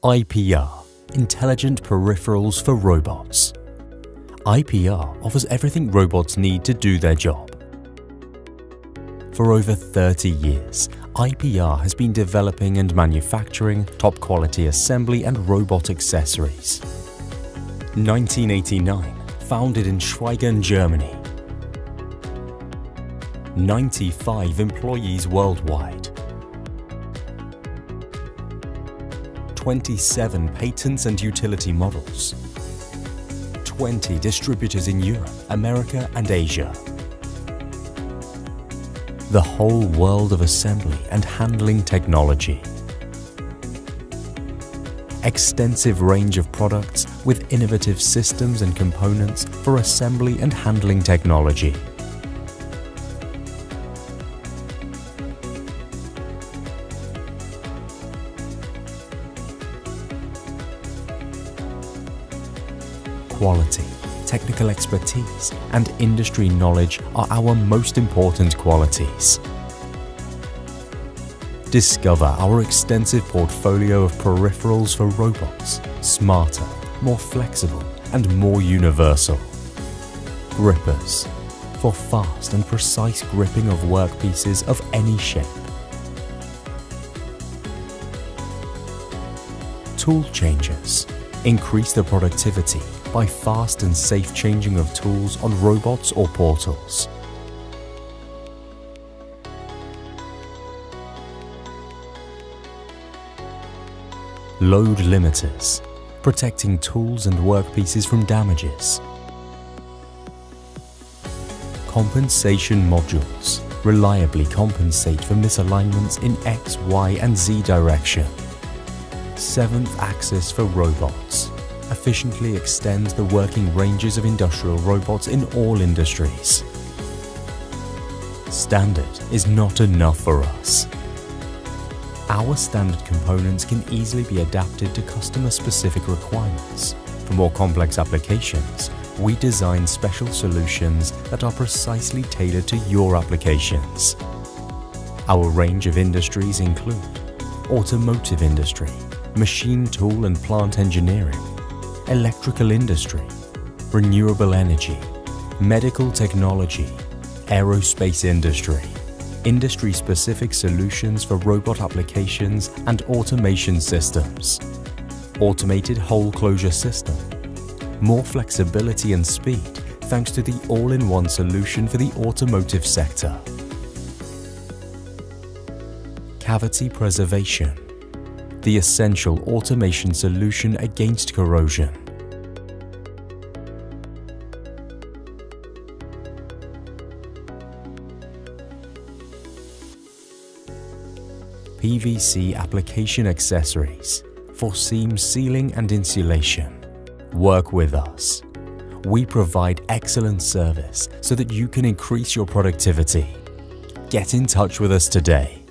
IPR, Intelligent Peripherals for Robots. IPR offers everything robots need to do their job. For over 30 years, IPR has been developing and manufacturing top-quality assembly and robot accessories. 1989, founded in Schweigern, Germany. 95 employees worldwide. 27 patents and utility models. 20 distributors in Europe, America and Asia. The whole world of assembly and handling technology. Extensive range of products with innovative systems and components for assembly and handling technology. Quality, technical expertise, and industry knowledge are our most important qualities. Discover our extensive portfolio of peripherals for robots, smarter, more flexible, and more universal. Grippers, for fast and precise gripping of workpieces of any shape. Tool changers, increase the productivity by fast and safe changing of tools on robots or portals. Load limiters, protecting tools and workpieces from damages. Compensation modules, reliably compensate for misalignments in X, Y, and Z direction. 7th axis for robots, efficiently extends the working ranges of industrial robots in all industries. Standard is not enough for us. Our standard components can easily be adapted to customer-specific requirements. For more complex applications, we design special solutions that are precisely tailored to your applications. Our range of industries include automotive industry, machine tool and plant engineering, electrical industry, renewable energy, medical technology, aerospace industry, industry-specific solutions for robot applications and automation systems, automated hole closure system, more flexibility and speed thanks to the all-in-one solution for the automotive sector. Cavity preservation, the essential automation solution against corrosion. PVC application accessories for seam sealing and insulation. Work with us. We provide excellent service so that you can increase your productivity. Get in touch with us today.